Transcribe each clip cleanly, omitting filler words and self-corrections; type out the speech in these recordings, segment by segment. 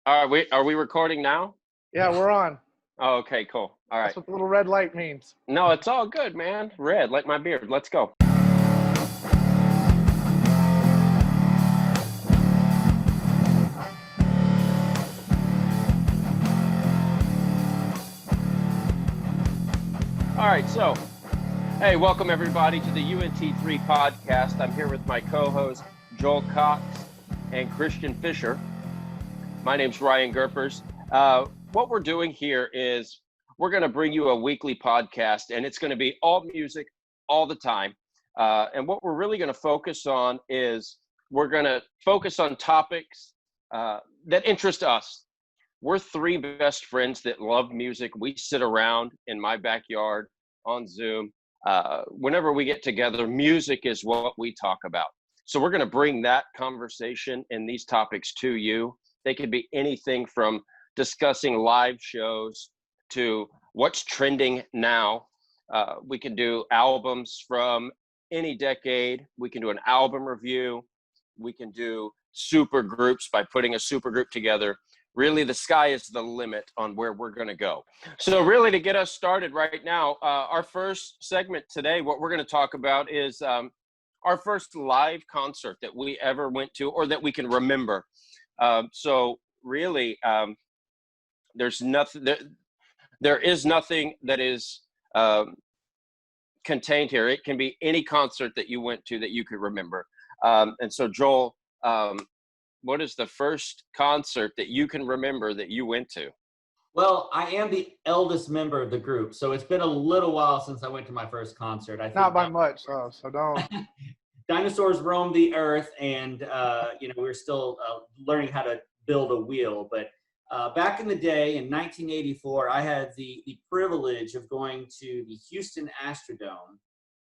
Are we recording now? Yeah, we're on. Oh, okay, cool. All right. That's what the little red light means. No, it's all good, man. Red, like my beard. Let's go. All right, so, hey, welcome everybody to the UNT3 podcast. I'm here with my co-host, Joel Cox and Christian Fisher. My name's Ryan Gerpers. What we're doing here is we're going to bring you a weekly podcast, and it's going to be all music all the time. And what we're really going to focus on is we're going to focus on topics that interest us. We're three best friends that love music. We sit around in my backyard on Zoom. Whenever we get together, music is what we talk about. So we're going to bring that conversation and these topics to you. They could be anything from discussing live shows to what's trending now. We can do albums from any decade. We can do an album review. We can do super groups by putting a super group together. Really, the sky is the limit on where we're going to go. So really, to get us started right now, our first segment today, what we're going to talk about is our first live concert that we ever went to or that we can remember. So really, there's nothing. There is nothing that is contained here. It can be any concert that you went to that you could remember. And so, Joel, what is the first concert that you can remember that you went to? Well, I am the eldest member of the group, so it's been a little while since I went to my first concert. I think Not by much, so don't. Dinosaurs roamed the earth, and we're still learning how to build a wheel. But back in the day, in 1984, I had the privilege of going to the Houston Astrodome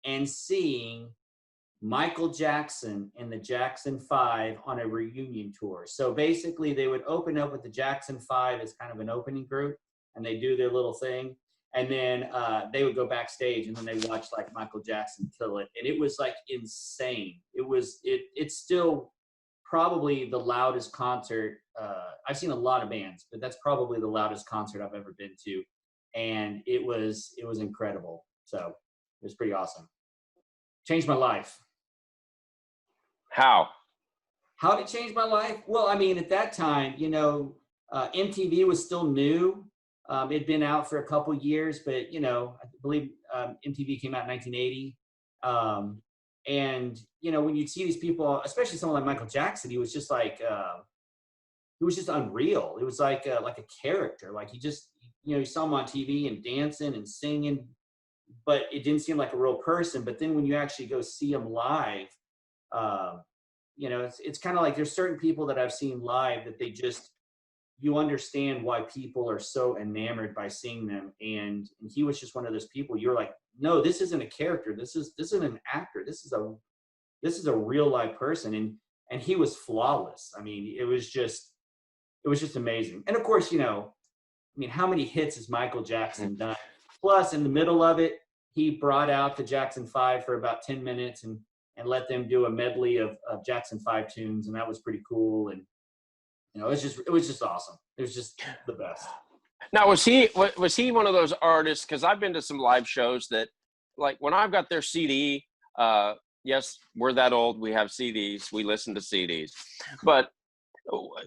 and seeing Michael Jackson and the Jackson 5 on a reunion tour. So basically, they would open up with the Jackson 5 as kind of an opening group, and they do their little thing. And then they would go backstage, and then they watch like Michael Jackson kill it. And it was like insane. It's still probably the loudest concert. I've seen a lot of bands, but that's probably the loudest concert I've ever been to. And it was incredible. So it was pretty awesome. Changed my life. How did it change my life? Well, I mean, at that time, MTV was still new. It'd been out for a couple years, but, I believe MTV came out in 1980. And, when you'd see these people, especially someone like Michael Jackson, he was just like, he was just unreal. It was like a character. Like you saw him on TV and dancing and singing, but it didn't seem like a real person. But then when you actually go see him live, it's kind of like there's certain people that I've seen live that you understand why people are so enamored by seeing them. And he was just one of those people. You're like, no, this isn't a character. This isn't an actor. This is a real live person. And he was flawless. I mean, it was just amazing. And of course, how many hits has Michael Jackson done? Plus, in the middle of it, he brought out the Jackson 5 for about 10 minutes and let them do a medley of Jackson 5 tunes, and that was pretty cool. And it was just awesome. It was just the best. Now, was he one of those artists? Because I've been to some live shows that, like, when I've got their CD. Yes, we're that old. We have CDs. We listen to CDs. But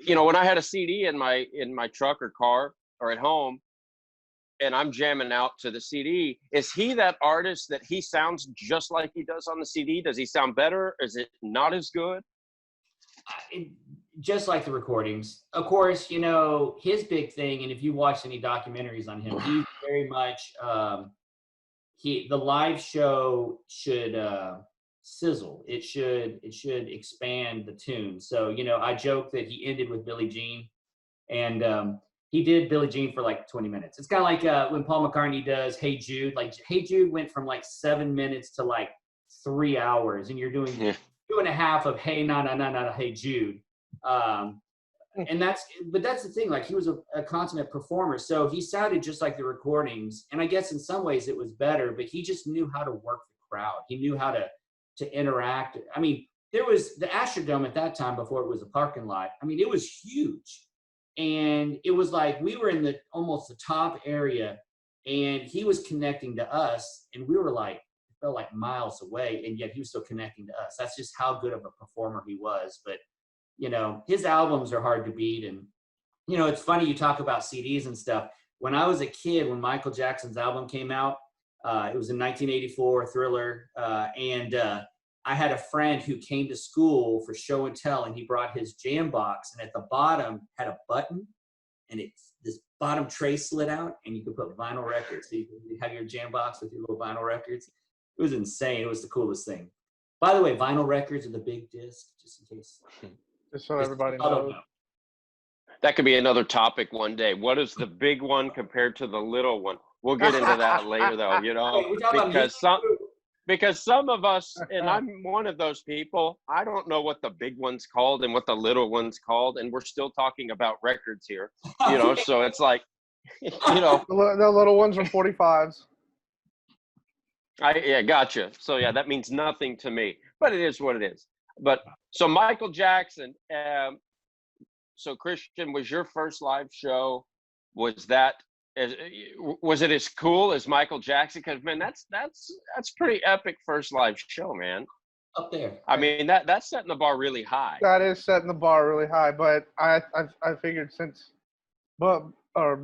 when I had a CD in my truck or car or at home, and I'm jamming out to the CD, is he that artist that he sounds just like he does on the CD? Does he sound better? Is it not as good? Just like the recordings. Of course, his big thing, and if you watch any documentaries on him, he's very much, the live show should sizzle. It should expand the tune. So, I joke that he ended with Billie Jean, and he did Billie Jean for like 20 minutes. It's kind of like when Paul McCartney does Hey Jude. Like Hey Jude went from like 7 minutes to like 3 hours, and you're doing 2.5 of Hey Na Na Na Na Hey Jude. But that's the thing. Like he was a consummate performer, so he sounded just like the recordings. And I guess in some ways it was better, but he just knew how to work the crowd. He knew how to interact. I mean, there was the Astrodome at that time before it was a parking lot. I mean, it was huge. And it was like we were in the almost the top area, and he was connecting to us, and we were like, it felt like miles away, and yet he was still connecting to us. That's just how good of a performer he was. But his albums are hard to beat. And it's funny you talk about CDs and stuff. When I was a kid, when Michael Jackson's album came out, it was in 1984, Thriller, and I had a friend who came to school for show and tell, and he brought his jam box, and at the bottom had a button, and this bottom tray slid out, and you could put vinyl records. So you could have your jam box with your little vinyl records. It was insane. It was the coolest thing. By the way, vinyl records are the big disc, just in case. Just so everybody knows. That could be another topic one day. What is the big one compared to the little one? We'll get into that later, though, because some of us, and I'm one of those people, I don't know what the big one's called and what the little one's called, and we're still talking about records here, so it's like, The little ones are 45s. Gotcha. So, that means nothing to me, but it is what it is. But, so Michael Jackson, so Christian, was your first live show, was it as cool as Michael Jackson? Because, man, that's pretty epic first live show, man. Up there. I mean, that's setting the bar really high. That is setting the bar really high, but I figured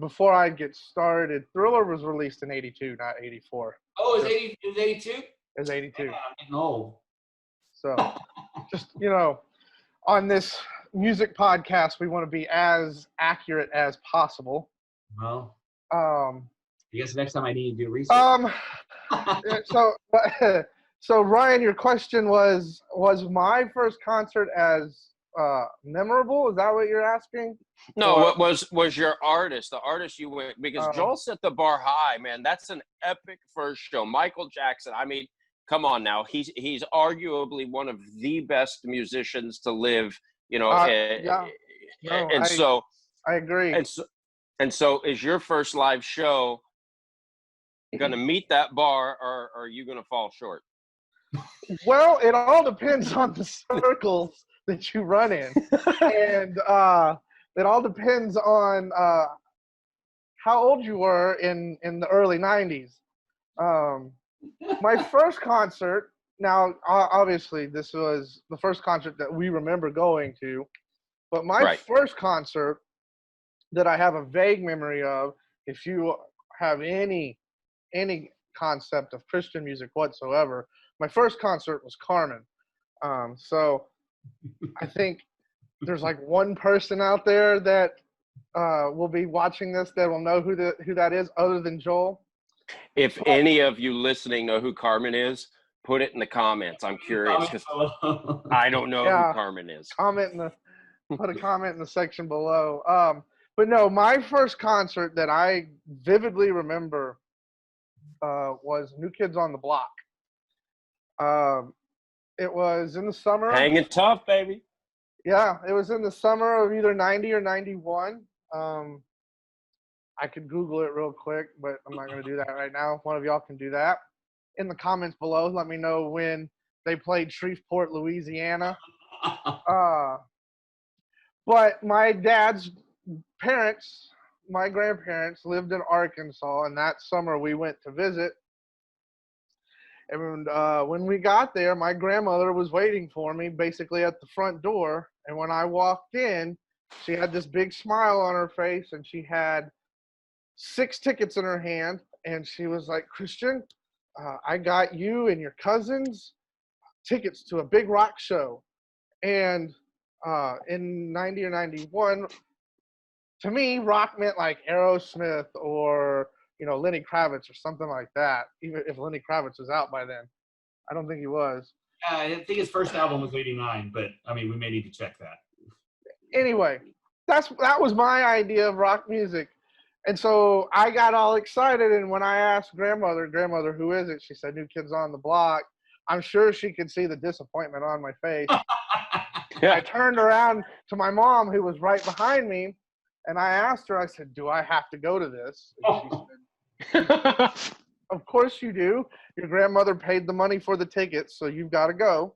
before I get started, Thriller was released in 82, not 84. Oh, it was 82? It was 82. Yeah, I'm getting old. So, just, on this music podcast, we want to be as accurate as possible. Well, I guess next time I need to do research. So Ryan, your question was my first concert as memorable? Is that what you're asking? No, what was your artist, the artist you went, because Joel set the bar high, man. That's an epic first show. Michael Jackson, I mean, come on now. He's arguably one of the best musicians to live, I agree. And so is your first live show going to meet that bar, or are you going to fall short? Well, it all depends on the circles that you run in. And it all depends on how old you were in the early 90s. My first concert, now obviously this was the first concert that we remember going to, but my first concert that I have a vague memory of, if you have any concept of Christian music whatsoever, my first concert was Carmen. So I think there's like one person out there that will be watching this that will know who that is other than Joel. If any of you listening know who Carmen is, put it in the comments. I'm curious because I don't know who Carmen is. Put a comment in the section below. But no, my first concert that I vividly remember was New Kids on the Block. It was in the summer. Hanging tough, baby. Yeah, it was in the summer of either 90 or 91. I could Google it real quick, but I'm not going to do that right now. One of y'all can do that. In the comments below, let me know when they played Shreveport, Louisiana. But my dad's parents, my grandparents, lived in Arkansas, and that summer we went to visit. And when we got there, my grandmother was waiting for me basically at the front door. And when I walked in, she had this big smile on her face, and she had 6 tickets in her hand. And she was like, Christian, I got you and your cousins tickets to a big rock show. And in 90 or 91, to me, rock meant like Aerosmith or, Lenny Kravitz or something like that, even if Lenny Kravitz was out by then. I don't think he was. I think his first album was 89, but, we may need to check that. Anyway, that was my idea of rock music. And so I got all excited, and when I asked grandmother, who is it? She said, New Kids on the Block. I'm sure she could see the disappointment on my face. I turned around to my mom, who was right behind me, and I asked her, I said, do I have to go to this? And she said, of course you do. Your grandmother paid the money for the tickets, so you've got to go.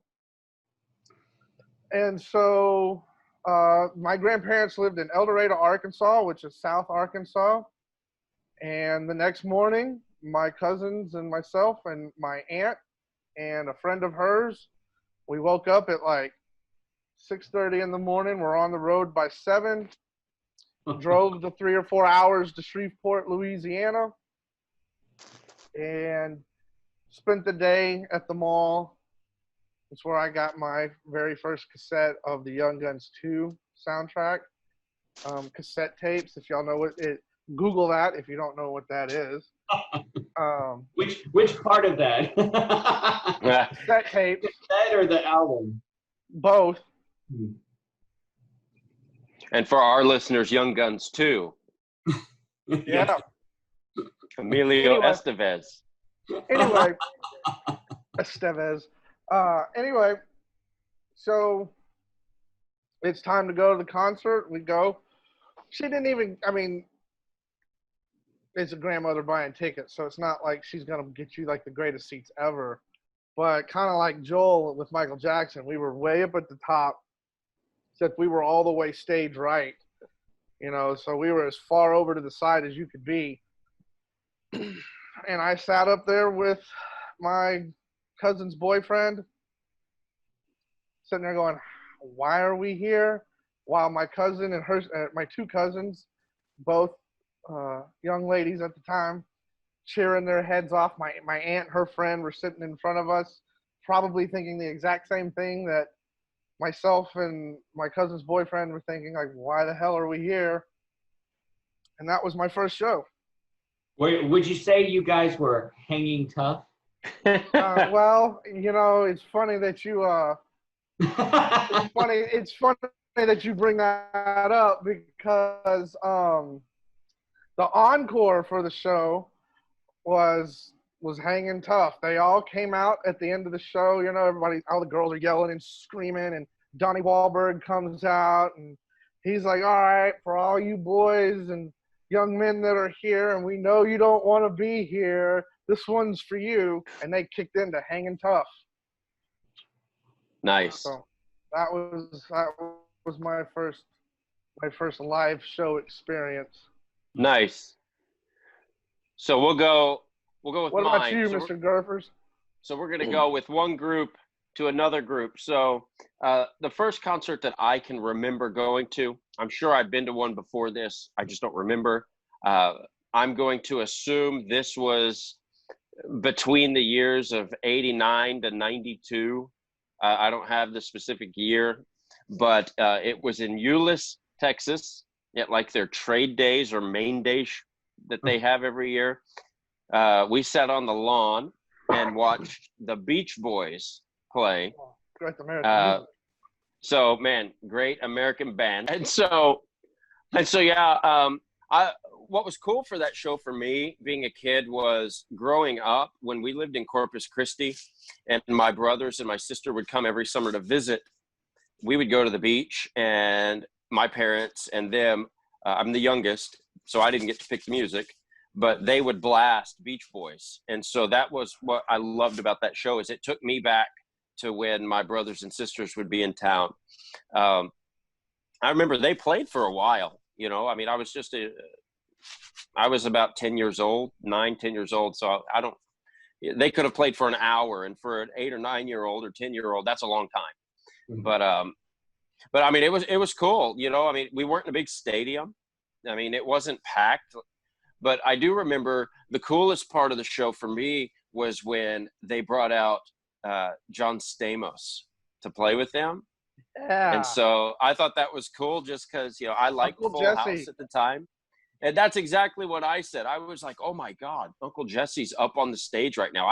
And so My grandparents lived in El Dorado, Arkansas, which is South Arkansas. And the next morning, my cousins and myself and my aunt and a friend of hers, we woke up at like 6:30 in the morning. We're on the road by 7. Drove the 3 or 4 hours to Shreveport, Louisiana, and spent the day at the mall. It's where I got my very first cassette of the Young Guns 2 soundtrack. Cassette tapes, if y'all know what it. Google that if you don't know what that is. Which part of that? Cassette tapes. Cassette or the album? Both. And for our listeners, Young Guns 2. Yeah. Emilio Estevez. Anyway. Estevez. Anyway, so it's time to go to the concert. We go. She didn't even, I mean, it's a grandmother buying tickets, so it's not like she's going to get you like the greatest seats ever. But kind of like Joel with Michael Jackson, we were way up at the top, except we were all the way stage right, you know, so we were as far over to the side as you could be. And I sat up there with my cousin's boyfriend, sitting there going, why are we here? While my cousin and my 2 cousins, both young ladies at the time, cheering their heads off. My aunt and her friend were sitting in front of us, probably thinking the exact same thing that myself and my cousin's boyfriend were thinking, like, why the hell are we here? And that was my first show. Would you say you guys were hanging tough? Well, you know, it's funny that you it's funny that you bring that up, because the encore for the show was hanging tough. They all came out at the end of the show. You know, all the girls are yelling and screaming, and Donnie Wahlberg comes out, and he's like, all right, for all you boys and young men that are here, and we know you don't want to be here, this one's for you. And they kicked into Hanging Tough. Nice. So that was my first live show experience. Nice. So we'll go with what mine. about you, so Mr. Gurfers? So we're going to go with one group to another group. So the first concert that I can remember going to, I'm sure I've been to one before this, I just don't remember. I'm going to assume this was between the years of 89 to 92. I don't have the specific year, but it was in Euless, Texas, at like their trade days or main days that they have every year. We sat on the lawn and watched the Beach Boys play. Great American so man, great American band. And so yeah, what was cool for that show for me being a kid was growing up when we lived in Corpus Christi and my brothers and my sister would come every summer to visit. We would go to the beach, and my parents and them, I'm the youngest, so I didn't get to pick the music, but they would blast Beach Boys. And so that was what I loved about that show, is it took me back to when my brothers and sisters would be in town. I remember they played for a while, you know, I mean, I was about 10 years old, 10 years old. So they could have played for an hour, and for an 8 or 9 year old or 10-year-old, that's a long time. Mm-hmm. But I mean, it was cool. You know, I mean, we weren't in a big stadium. I mean, it wasn't packed, but I do remember the coolest part of the show for me was when they brought out John Stamos to play with them. Yeah. And so I thought that was cool just because, you know, I liked Uncle Full Jesse. House at the time. And that's exactly what I said. I was like, oh my God, Uncle Jesse's up on the stage right now.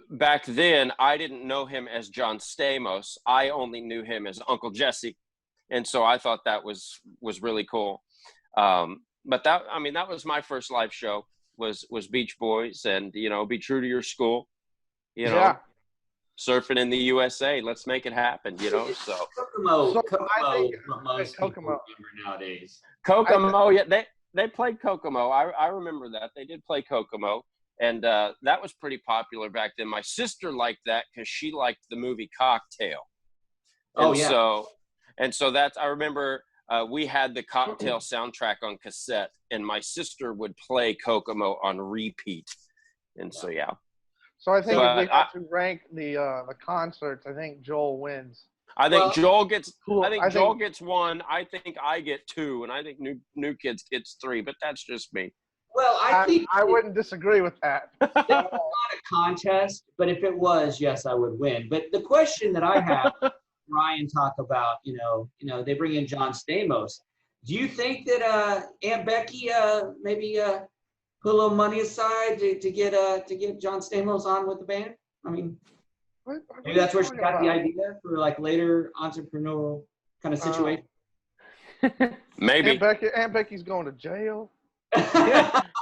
Back then, I didn't know him as John Stamos. I only knew him as Uncle Jesse. And so I thought that was really cool. But that was my first live show was Beach Boys, and, you know, be true to your school, you know. Yeah. Surfing in the USA, let's make it happen, you know. So Kokomo, most people remember nowadays. Kokomo, yeah, they played Kokomo. I remember that they did play Kokomo, and that was pretty popular back then. My sister liked that because she liked the movie Cocktail. Oh yeah. And so I remember we had the Cocktail soundtrack on cassette, and my sister would play Kokomo on repeat. And so, yeah. So I think if we had to rank the concerts, I think Joel wins. I think Joel gets. Cool. I think Joel gets 1. I think I get 2, and I think New Kids gets 3. But that's just me. Well, I think I wouldn't disagree with that. it's not a contest, but if it was, yes, I would win. But the question that I have, Ryan talk about, you know, they bring in John Stamos. Do you think that Aunt Becky maybe put a little money aside to get John Stamos on with the band? I mean, maybe that's where she got the idea for like later entrepreneurial kind of situation. Maybe Aunt Becky's going to jail.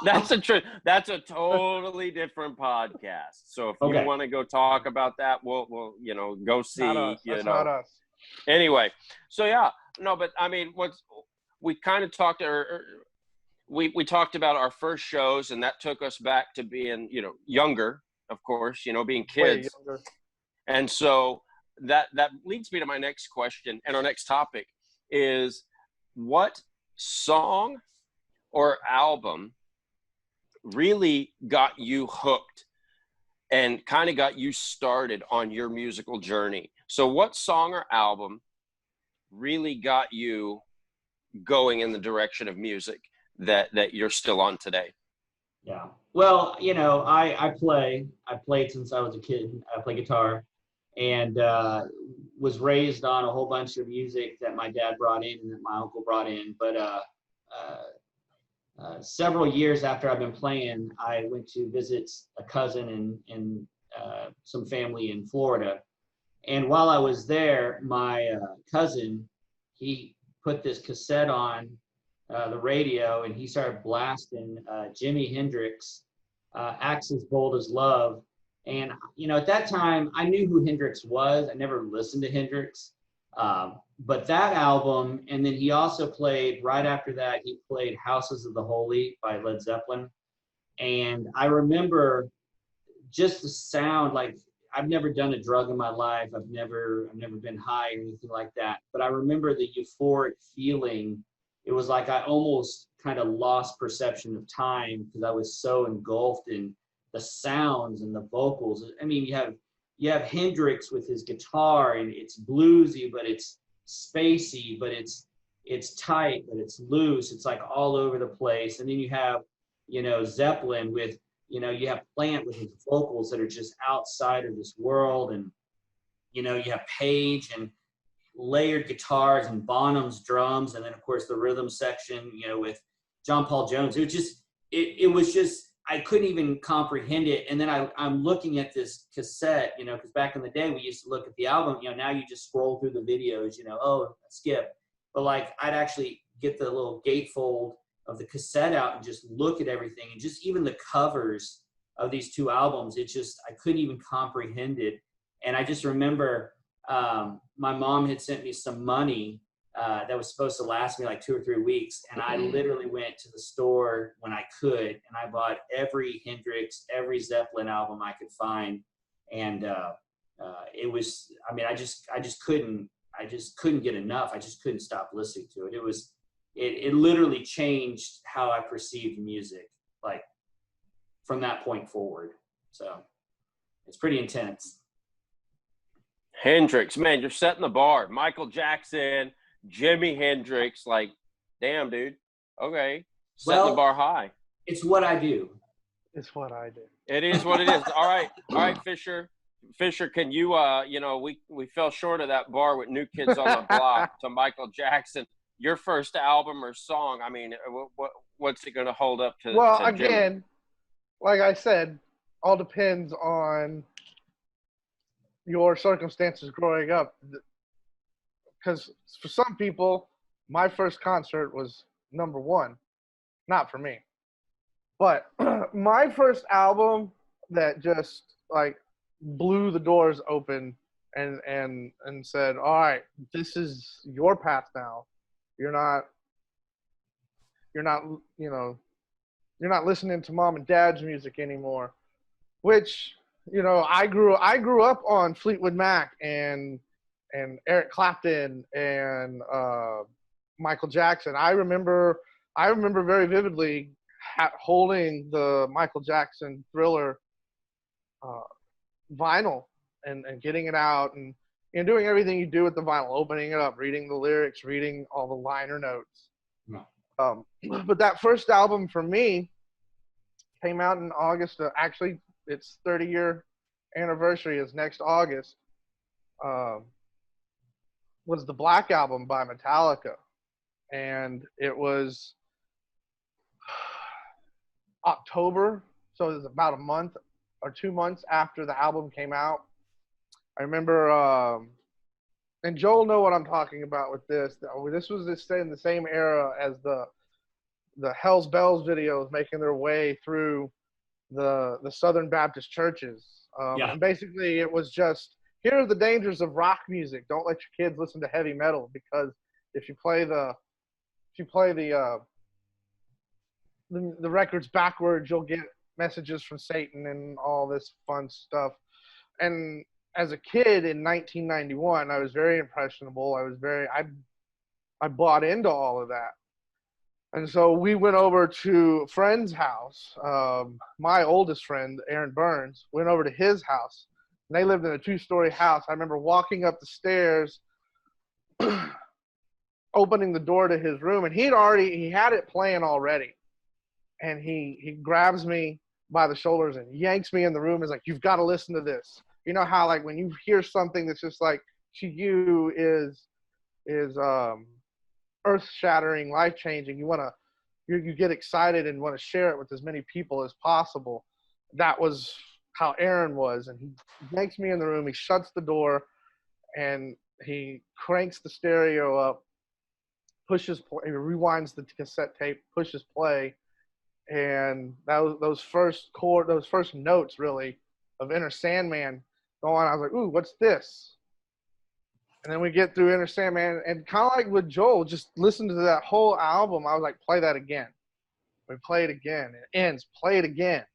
That's a totally different podcast. So if you want to go talk about that, we'll go see. Not us. Anyway, so yeah, no, but I mean, we kind of talked, we talked about our first shows, and that took us back to being younger, of course, being kids. Way younger. And so that leads me to my next question, and our next topic is, what song or album really got you hooked and kind of got you started on your musical journey? So what song or album really got you going in the direction of music that you're still on today? Yeah. Well, I played since I was a kid. I play guitar, and was raised on a whole bunch of music that my dad brought in and that my uncle brought in. But several years after I've been playing, I went to visit a cousin and some family in Florida. And while I was there, my cousin, he put this cassette on the radio, and he started blasting Jimi Hendrix, Axis Bold as Love. And, at that time, I knew who Hendrix was. I never listened to Hendrix. But that album, and then he also played, right after that, he played Houses of the Holy by Led Zeppelin. And I remember just the sound, like, I've never done a drug in my life. I've never been high or anything like that. But I remember the euphoric feeling. It was like I almost kind of lost perception of time because I was so engulfed in the sounds and the vocals. I mean, you have Hendrix with his guitar, and it's bluesy, but it's spacey, but it's tight, but it's loose. It's like all over the place. And then you have, Zeppelin with, you have Plant with his vocals that are just outside of this world. And, you have Page and layered guitars and Bonham's drums. And then of course the rhythm section, with John Paul Jones. It was just, I couldn't even comprehend it. And then I'm looking at this cassette, because back in the day we used to look at the album, now you just scroll through the videos, skip. But like I'd actually get the little gatefold of the cassette out and just look at everything, and just even the covers of these two albums, I couldn't even comprehend it. And I just remember my mom had sent me some money that was supposed to last me like 2 or 3 weeks. And I literally went to the store when I could, and I bought every Hendrix, every Zeppelin album I could find. And it was, I mean, I just couldn't get enough. I just couldn't stop listening to it. It literally changed how I perceived music, like from that point forward. So it's pretty intense. Hendrix, man, you're setting the bar. Michael Jackson, Jimi Hendrix, like, damn, dude. Okay, setting the bar high. It's what I do. It's what I do. It is what it is. All right, Fisher. Fisher, can you, we fell short of that bar with New Kids on the Block to Michael Jackson. Your first album or song, I mean, what's it going to hold up to? Well, to again, like I said, all depends on your circumstances growing up. Because for some people, my first concert was number one. Not for me. But my first album that just like blew the doors open and said, all right, this is your path now. You're not listening to mom and dad's music anymore, which, I grew up on Fleetwood Mac and Eric Clapton and Michael Jackson. I remember very vividly holding the Michael Jackson Thriller vinyl and getting it out and doing everything you do with the vinyl, opening it up, reading the lyrics, reading all the liner notes. No. But that first album for me came out in August. Actually, its 30-year anniversary is next August. Was the Black Album by Metallica, and it was October, so it was about a month or 2 months after the album came out. I remember, and Joel know what I'm talking about with this. This was in the same era as the Hell's Bells videos making their way through the Southern Baptist churches. And basically it was just, here are the dangers of rock music. Don't let your kids listen to heavy metal, because if you play the records backwards, you'll get messages from Satan and all this fun stuff. And as a kid in 1991, I was very impressionable. I bought into all of that. And so we went over to a friend's house. My oldest friend, Aaron Burns, went over to his house. And they lived in a 2-story house. I remember walking up the stairs, opening the door to his room, and he had it playing already. And he grabs me by the shoulders and yanks me in the room. Is like, you've got to listen to this. You know how, like, when you hear something that's just like, to you is earth-shattering, life-changing, you get excited and want to share it with as many people as possible. That was how Aaron was. And he yanks me in the room, he shuts the door, and he cranks the stereo up, pushes play, he rewinds the cassette tape, pushes play, and those first notes really of Enter Sandman go on. I was like, ooh, what's this? And then we get through Enter Sandman, and kind of like with Joel, just listen to that whole album. I was like, play that again. We play it again. It ends. Play it again.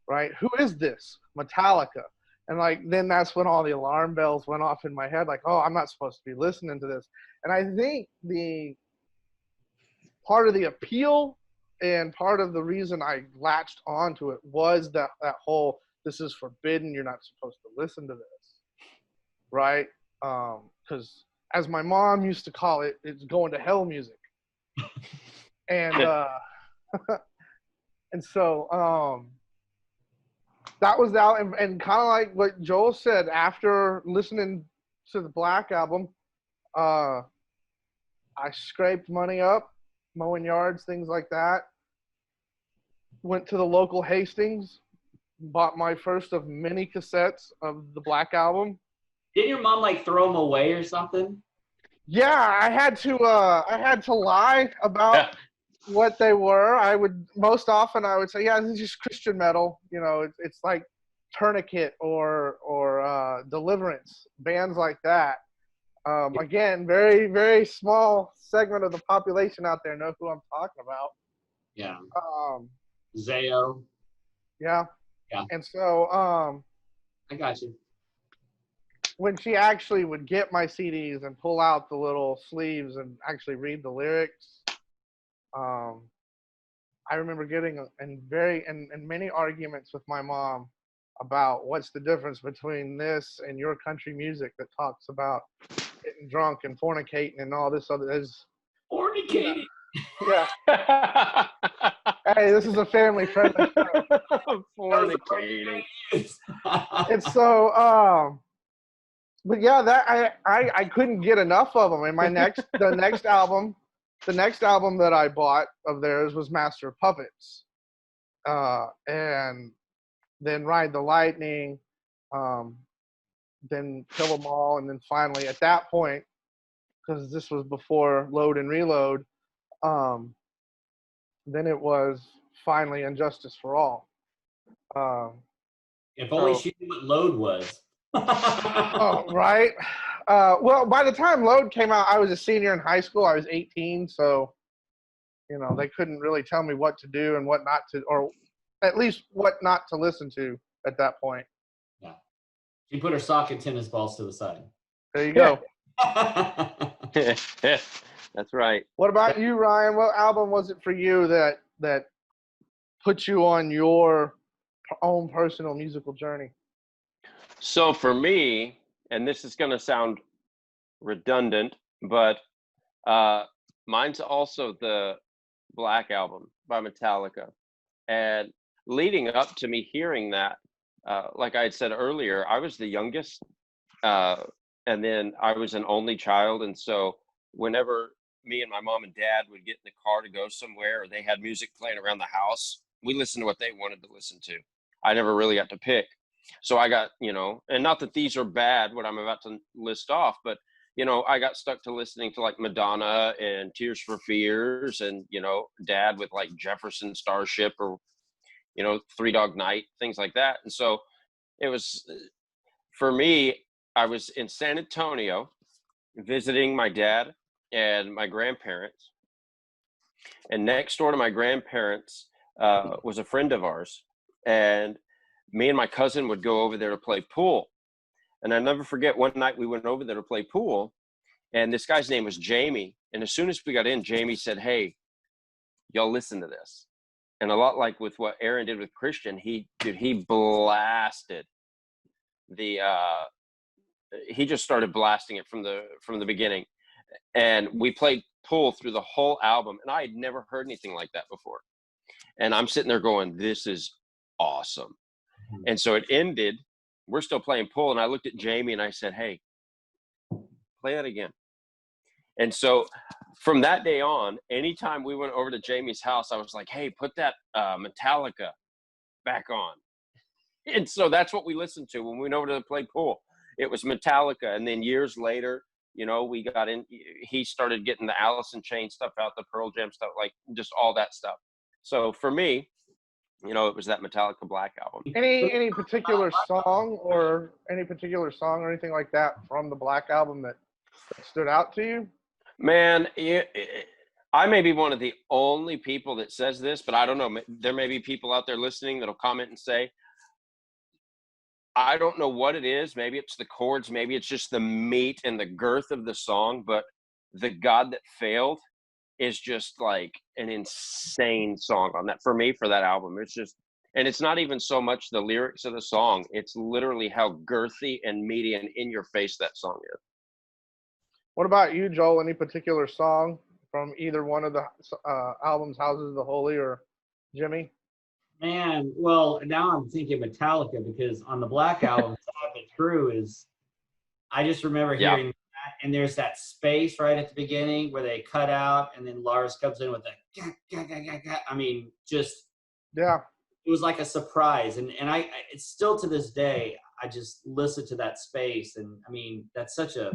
Right? Who is this? Metallica. And like, then that's when all the alarm bells went off in my head. Like, oh, I'm not supposed to be listening to this. And I think the part of the appeal and part of the reason I latched onto it was that whole, this is forbidden. You're not supposed to listen to this. Right? Because as my mom used to call it, it's going to hell music. And and so that was out, and kind of like what Joel said, after listening to the Black Album, I scraped money up, mowing yards, things like that. Went to the local Hastings, bought my first of many cassettes of the Black Album. Didn't your mom like throw them away or something? Yeah, I had to lie about what they were. Most often I would say, yeah, this is just Christian metal. You know, it's like Tourniquet or Deliverance, bands like that. Again, very, very small segment of the population out there know who I'm talking about. Yeah. Zayo. Yeah. Yeah. And so I got you. When she actually would get my CDs and pull out the little sleeves and actually read the lyrics, I remember getting in many arguments with my mom about what's the difference between this and your country music that talks about getting drunk and fornicating and all this other. Fornicating. Yeah. Hey, this is a family-friendly show. Fornicating. And so, but yeah, that I couldn't get enough of them. And the next album that I bought of theirs was Master of Puppets, and then Ride the Lightning, then Kill 'Em All, and then finally at that point, because this was before Load and Reload, then it was finally Injustice for All. If only she knew what Load was. Oh, right. Well, by the time Load came out, I was a senior in high school. I was 18, so they couldn't really tell me what to do and what not to, or at least what not to listen to at that point. Yeah. She put her sock and tennis balls to the side. There you go. That's right. What about you, Ryan? What album was it for you that put you on your own personal musical journey? So for me, and this is going to sound redundant, but mine's also the Black Album by Metallica. And leading up to me hearing that, like I had said earlier, I was the youngest, and then I was an only child. And so whenever me and my mom and dad would get in the car to go somewhere, or they had music playing around the house, we listened to what they wanted to listen to. I never really got to pick. So I got, and not that these are bad, what I'm about to list off, but I got stuck to listening to like Madonna and Tears for Fears, and dad with like Jefferson Starship, or Three Dog Night, things like that. And so it was, for me, I was in San Antonio visiting my dad and my grandparents, and next door to my grandparents was a friend of ours, and me and my cousin would go over there to play pool. And I never forget, one night we went over there to play pool, and this guy's name was Jamie. And as soon as we got in, Jamie said, "Hey, y'all listen to this." And a lot like with what Aaron did with Christian, he blasted he just started blasting it from the beginning. And we played pool through the whole album, and I had never heard anything like that before. And I'm sitting there going, this is awesome. And so it ended, we're still playing pool, and I looked at Jamie and I said, "Hey, play that again." And so from that day on, anytime we went over to Jamie's house, I was like, "Hey, put that Metallica back on." And so that's what we listened to when we went over to play pool. It was Metallica. And then years later, we got in, he started getting the Alice in Chains stuff out, the Pearl Jam stuff, like just all that stuff. So for me, it was that Metallica Black Album. Any particular song or anything like that from the Black Album that stood out to you? Man, I may be one of the only people that says this, but I don't know. There may be people out there listening that'll comment and say, I don't know what it is. Maybe it's the chords. Maybe it's just the meat and the girth of the song. But The God That Failed is just like an insane song on that, for me, for that album. It's just, and it's not even so much the lyrics of the song. It's literally how girthy and meaty and in your face that song is. What about you, Joel? Any particular song from either one of the albums, Houses of the Holy or Jimmy? Man, well, now I'm thinking Metallica, because on the Black Album, Sad But True is, I just remember hearing that, and there's that space right at the beginning where they cut out, and then Lars comes in with the, I mean, just, yeah, it was like a surprise. And I it's still to this day, I just listen to that space. And I mean, that's such a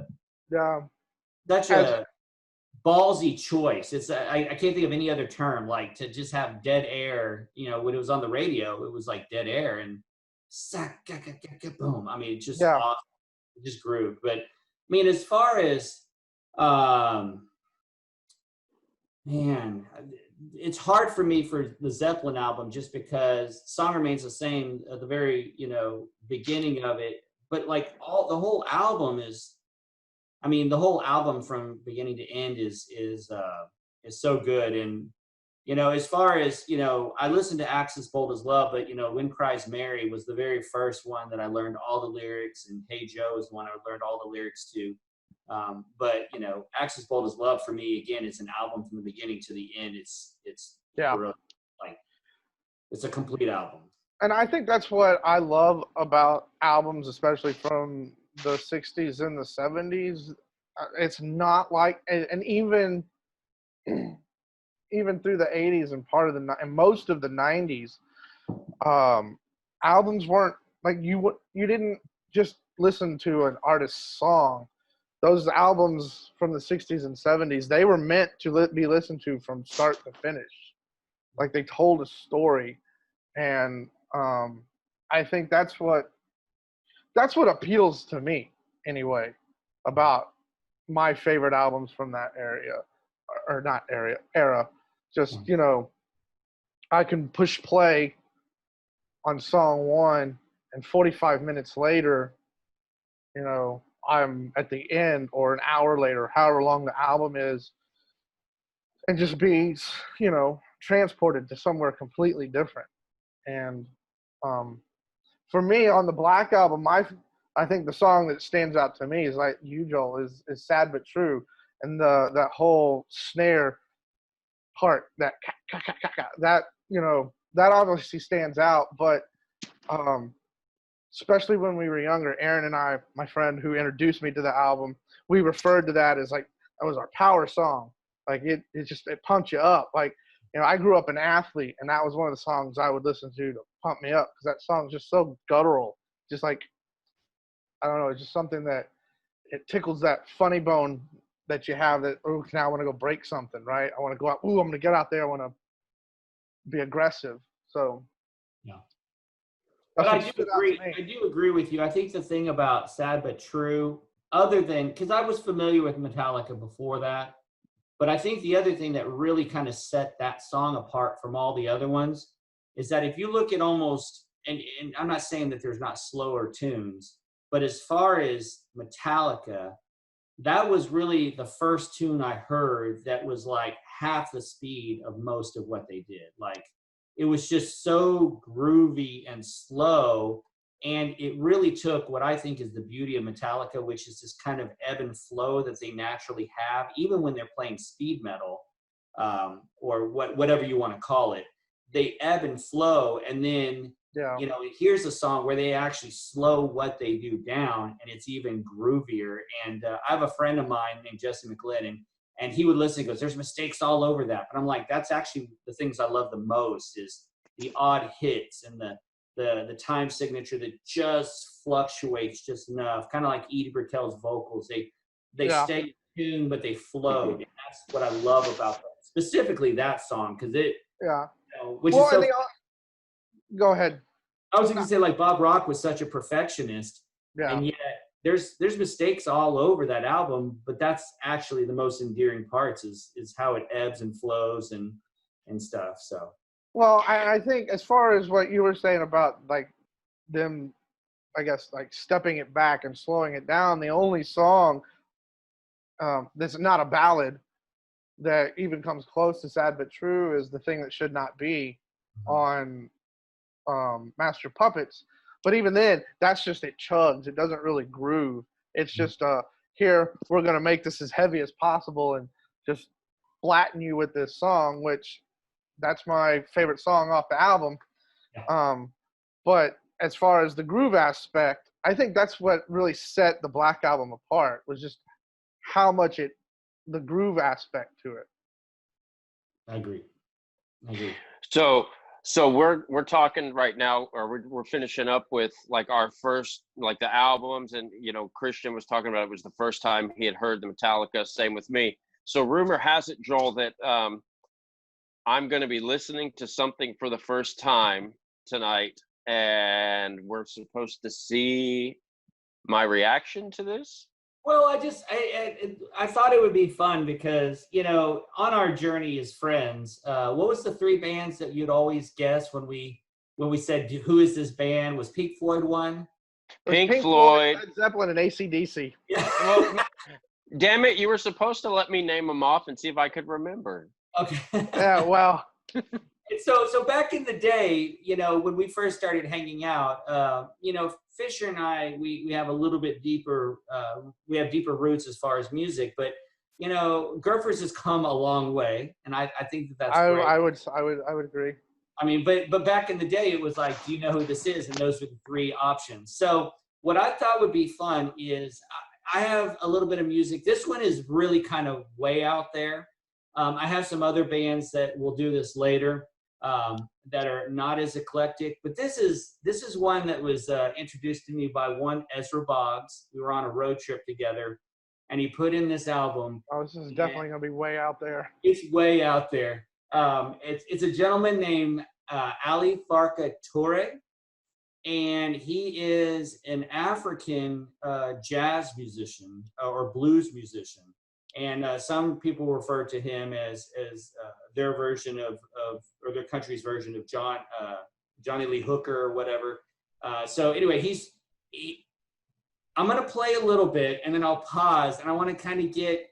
ballsy choice. It's I can't think of any other term, like to just have dead air. When it was on the radio, it was like dead air, and boom. I mean, it's just awesome. It just grooved. But I mean, as far as man, it's hard for me for the Zeppelin album, just because Song Remains the Same at the very beginning of it. But like the whole album is, I mean, the whole album from beginning to end is so good. And as far as I listened to Axis Bold as Love, but When Cries Mary was the very first one that I learned all the lyrics, and Hey Joe is the one I learned all the lyrics to. But Axis Bold as Love, for me, again, it's an album from the beginning to the end. It's brilliant. Like, it's a complete album. And I think that's what I love about albums, especially from the 60s and the 70s. It's not like, and even through the 80s and most of the 90s, albums weren't like, you didn't just listen to an artist's song. Those albums from the 60s and 70s, they were meant to be listened to from start to finish. Like, they told a story. And I think that's what appeals to me, anyway, about my favorite albums from that era. Just, I can push play on song one, and 45 minutes later, I'm at the end or an hour later, however long the album is, and just be, transported to somewhere completely different. And for me, on the Black album, I think the song that stands out to me is like you, Joel, is "Sad But True," and that whole snare part, that that that obviously stands out. But um, especially when we were younger, Aaron and I, my friend who introduced me to the album, we referred to that as like that was our power song. Like it pumped you up. Like, I grew up an athlete, and that was one of the songs I would listen to pump me up, because that song's just so guttural. Just like, I don't know, it's just something that it tickles that funny bone that you have, that, oh, now I want to go break something, right? I want to go out. Ooh, I'm going to get out there. I want to be aggressive. So Yeah. that's But I what do stood out to agree. me. I do agree with you. I think the thing about Sad But True, other than because I was familiar with Metallica before that, but I think the other thing that really kind of set that song apart from all the other ones is that if you look at almost, and I'm not saying that there's not slower tunes, but as far as Metallica, that was really the first tune I heard that was like half the speed of most of what they did. Like, it was just so groovy and slow. And it really took what I think is the beauty of Metallica, which is this kind of ebb and flow that they naturally have, even when they're playing speed metal, or whatever you want to call it. They ebb and flow, and then Yeah. here's a song where they actually slow what they do down, and it's even groovier. And I have a friend of mine named Jesse McGlynn, and he would listen and goes, there's mistakes all over that. But I'm like, that's actually the things I love the most, is the odd hits and the time signature that just fluctuates just enough. Kind of like Edie Brickell's vocals. They stay in tune, but they float. And that's what I love about that. Specifically that song, because it, Yeah. which is so. Go ahead. I was going to say, like, Bob Rock was such a perfectionist, and yet there's mistakes all over that album, but that's actually the most endearing parts is how it ebbs and flows and stuff. So, well, I think as far as what you were saying about like them, I guess, like stepping it back and slowing it down, the only song that's not a ballad that even comes close to "Sad But True" is "The Thing That Should Not Be" on Master Puppets. But even then, that's just, it chugs. It doesn't really groove. It's just here, we're going to make this as heavy as possible and just flatten you with this song, which that's my favorite song off the album. But as far as the groove aspect, I think that's what really set the Black Album apart, was just how much the groove aspect to it. I agree. So we're talking right now, or we're finishing up with like our first, like the albums, and Christian was talking about it was the first time he had heard the Metallica. Same with me. So rumor has it, Joel, that I'm going to be listening to something for the first time tonight, and we're supposed to see my reaction to this. Well, I thought it would be fun because, on our journey as friends, what was the three bands that you'd always guess when we said, who is this band? Was Pink Floyd one? Pink Floyd, Led Zeppelin, and AC/DC. Yeah. Well, damn it, you were supposed to let me name them off and see if I could remember. Okay. Yeah, well. So back in the day, when we first started hanging out, Fisher and I, we have a little bit deeper, we have deeper roots as far as music, but Gurfers has come a long way, and I think that's great. I would agree. I mean, but back in the day, it was like, do you know who this is? And those were the three options. So what I thought would be fun is I have a little bit of music. This one is really kind of way out there. I have some other bands that will do this later that are not as eclectic, but this is one that was introduced to me by one Ezra Boggs. We were on a road trip together, and he put in this album. Oh, this is definitely going to be way out there. It's way out there. It's a gentleman named Ali Farka Touré, and he is an African jazz musician or blues musician. And some people refer to him as their version of or their country's version of Johnny Lee Hooker or whatever. So anyway, I'm gonna play a little bit and then I'll pause and I want to kind of get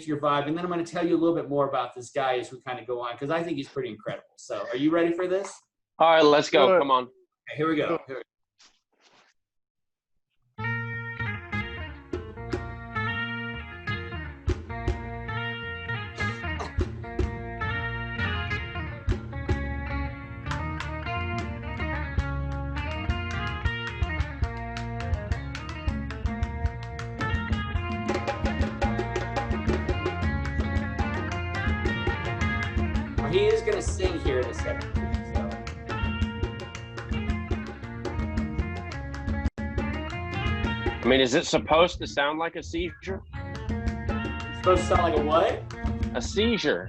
your vibe, and then I'm gonna tell you a little bit more about this guy as we kind of go on, because I think he's pretty incredible. So are you ready for this? All right, let's go. Good. Come on. Okay, here we go. Here we go. He is going to sing here in a second. So. I mean, is it supposed to sound like a seizure? It's supposed to sound like a what? A seizure.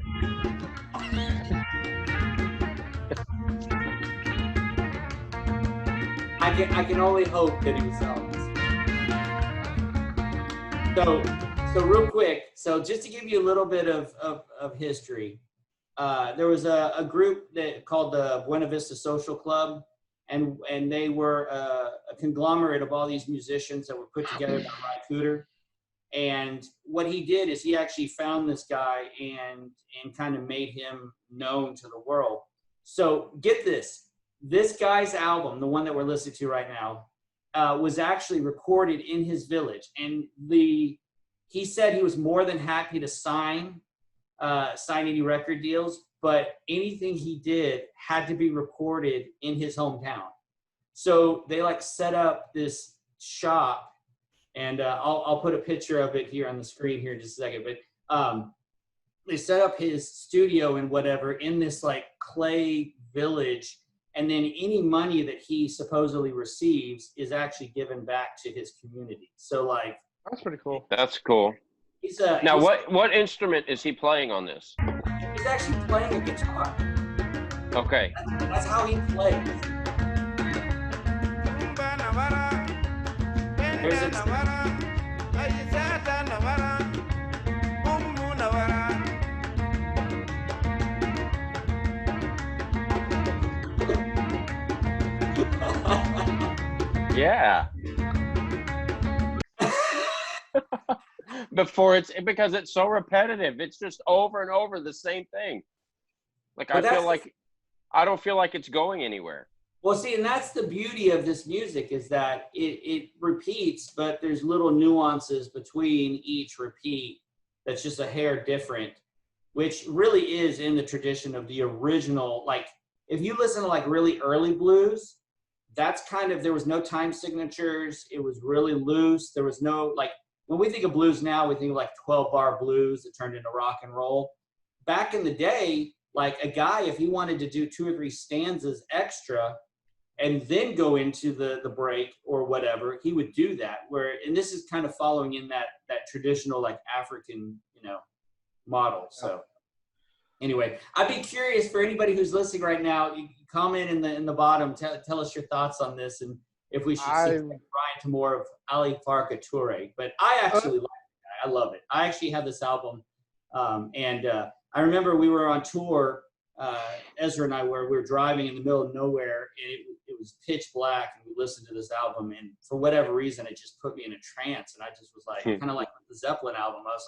I can only hope that he was selling this. So real quick, so just to give you a little bit of history, there was a group that called the Buena Vista Social Club, and they were a conglomerate of all these musicians that were put together by Ry Cooder. And what he did is he actually found this guy and kind of made him known to the world. So get this guy's album, the one that we're listening to right now, was actually recorded in his village. And he said he was more than happy to sign any record deals, but anything he did had to be recorded in his hometown. So they like set up this shop, and I'll put a picture of it here on the screen here in just a second. But they set up his studio and whatever in this like clay village, and then any money that he supposedly receives is actually given back to his community. So like, That's pretty cool. That's cool. Now, what instrument is he playing on this? He's actually playing a guitar. Okay. That's how he plays. Here's it. Yeah. Because it's so repetitive. It's just over and over the same thing. Like I don't feel like it's going anywhere. Well, see, and that's the beauty of this music, is that it repeats, but there's little nuances between each repeat that's just a hair different, which really is in the tradition of the original. Like if you listen to like really early blues, that's kind of, there was no time signatures. It was really loose. There was no, like, when we think of blues now, we think of like 12-bar blues that turned into rock and roll. Back in the day, like a guy, if he wanted to do 2 or 3 stanzas extra and then go into the break or whatever, he would do that. And this is kind of following in that traditional like African, model. So anyway, I'd be curious for anybody who's listening right now, you comment in the bottom, tell us your thoughts on this, and if we should see Brian to more of Ali Farka Touré. But I actually like it. I love it. I actually have this album, and I remember we were on tour, Ezra and I we were driving in the middle of nowhere, and it was pitch black, and we listened to this album, and for whatever reason, it just put me in a trance, and I just was like, kind of like the Zeppelin album, I was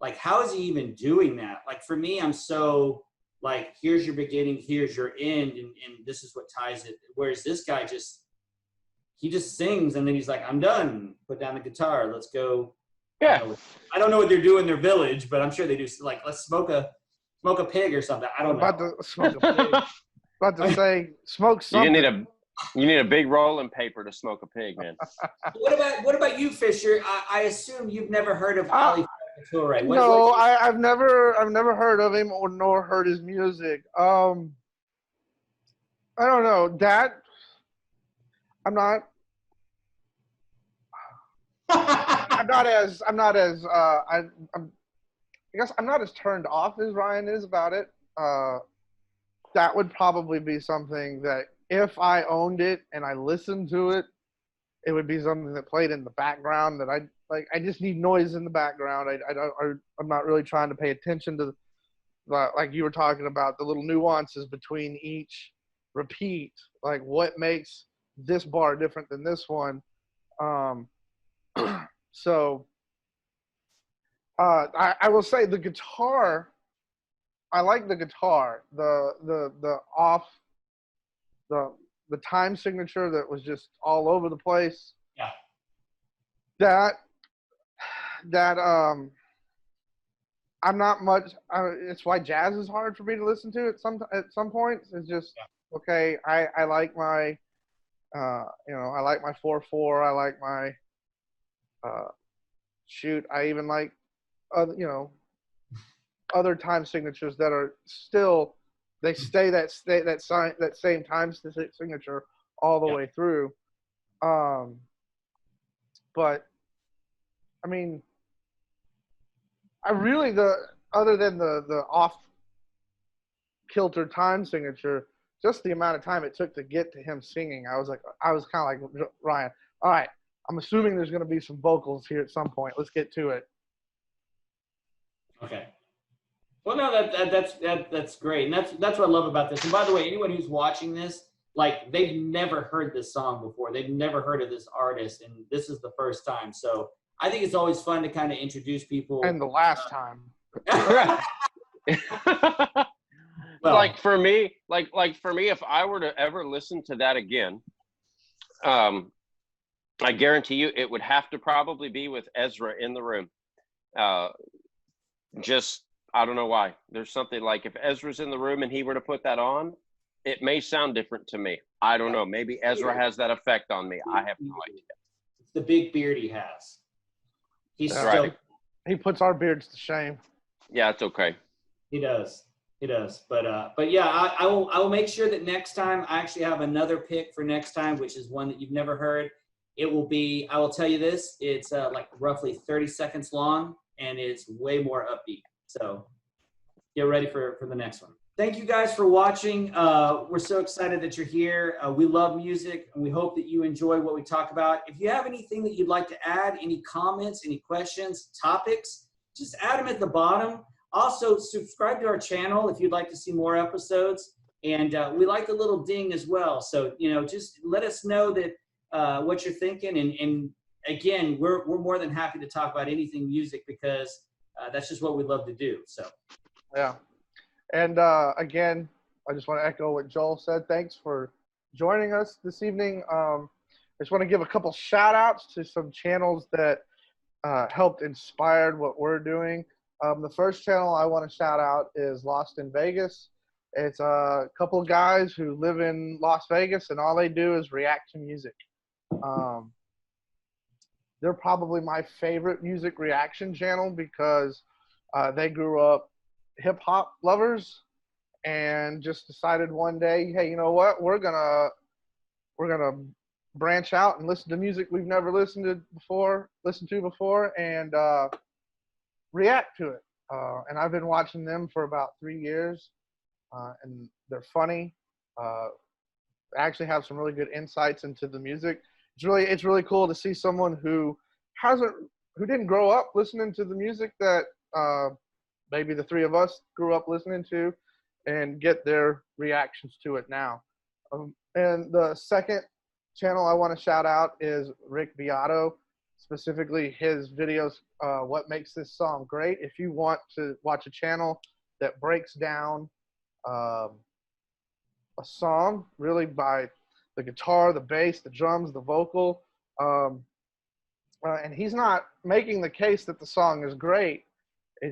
like, how is he even doing that? Like for me, I'm so like, here's your beginning, here's your end, and this is what ties it. Whereas this guy he just sings, and then he's like, I'm done. Put down the guitar. Let's go. Yeah. I don't know what they're doing in their village, but I'm sure they do. Like, let's smoke a pig or something. I don't know. About to smoke a pig. About to say, smoke something. You need a big rolling paper to smoke a pig, man. What about you, Fisher? I assume you've never heard of Ali Touré. No, I've never heard of him nor heard his music. I don't know that. I guess I'm not as turned off as Ryan is about it. That would probably be something that if I owned it and I listened to it, it would be something that played in the background that I just need noise in the background. I'm not really trying to pay attention to, like you were talking about, the little nuances between each repeat, like what makes this bar different than this one. So I will say the guitar. I like the guitar. The off the time signature that was just all over the place. Yeah. That I'm not much. It's why jazz is hard for me to listen to at some points. It's just okay. I like my I like my 4/4. I like my shoot. I even like other other time signatures that are still they stay that same time signature all the way through. But I mean, I really other than the off kilter time signature, just the amount of time it took to get to him singing, I was kind of like, Ryan, all right, I'm assuming there's going to be some vocals here at some point. Let's get to it. Okay. Well, no, that's great, and that's what I love about this. And by the way, anyone who's watching this, like, they've never heard this song before. They've never heard of this artist, and this is the first time. So I think it's always fun to kind of introduce people. And the last time. Well, like for me, if I were to ever listen to that again, I guarantee you it would have to probably be with Ezra in the room. Just, I don't know why. There's something like if Ezra's in the room and he were to put that on, it may sound different to me. I don't know. Maybe Ezra has that effect on me. I have no idea. It's the big beard he has. He's right. He puts our beards to shame. Yeah, it's okay. He does. He does. But yeah, I will make sure that next time I actually have another pick for next time, which is one that you've never heard. It will be, I will tell you this, it's like roughly 30 seconds long, and it's way more upbeat. So get ready for the next one. Thank you guys for watching. We're so excited that you're here. We love music, and we hope that you enjoy what we talk about. If you have anything that you'd like to add, any comments, any questions, topics, just add them at the bottom. Also, subscribe to our channel if you'd like to see more episodes. And we like the little ding as well. So, just let us know that what you're thinking. And again, we're more than happy to talk about anything music, because that's just what we love to do. So, yeah. And again, I just want to echo what Joel said. Thanks for joining us this evening. I just want to give a couple shout outs to some channels that helped inspired what we're doing. The first channel I want to shout out is Lost in Vegas. It's a couple of guys who live in Las Vegas, and all they do is react to music. They're probably my favorite music reaction channel because they grew up hip-hop lovers and just decided one day, hey, you know what, we're gonna branch out and listen to music we've never listened to before, and react to it. And I've been watching them for about 3 years, and they're funny. Actually have some really good insights into the music. It's really cool to see someone who didn't grow up listening to the music that maybe the three of us grew up listening to, and get their reactions to it now. And the second channel I want to shout out is Rick Beato, specifically his videos, What Makes This Song Great. If you want to watch a channel that breaks down a song really by the guitar, the bass, the drums, the vocal, and he's not making the case that the song is great.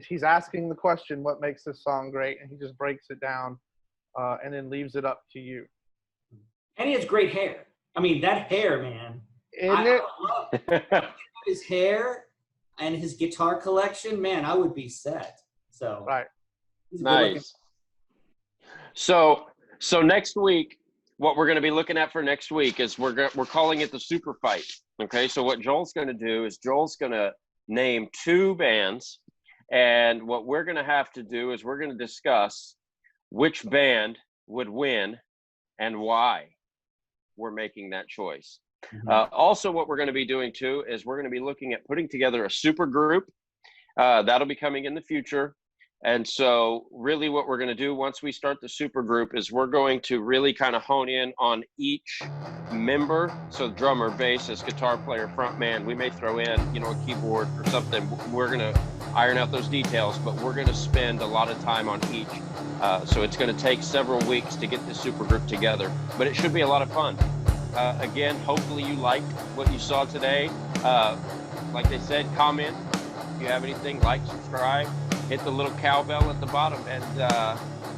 He's asking the question, what makes this song great? And he just breaks it down and then leaves it up to you. and he has great hair. I mean, that hair, man. Isn't it? I love his hair and his guitar collection. Man, I would be set. So Right. he's a good-looking- Nice. So next week, what we're going to be looking at for next week is we're calling it the super fight. Okay, so what Joel's going to do is Joel's going to name 2 bands, and what we're going to have to do is we're going to discuss which band would win and why we're making that choice. Also, what we're going to be doing too is we're going to be looking at putting together a super group. That'll be coming in the future. And so really what we're going to do once we start the super group is we're going to really kind of hone in on each member. So drummer, bassist, guitar player, front man, we may throw in, a keyboard or something. We're going to iron out those details, but we're going to spend a lot of time on each. So it's going to take several weeks to get this super group together, but it should be a lot of fun. Again, hopefully you liked what you saw today. Like they said, comment. If you have anything, like, subscribe, hit the little cowbell at the bottom, and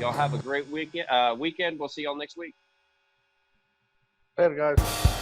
y'all have a great weekend. We'll see y'all next week. Later, guys.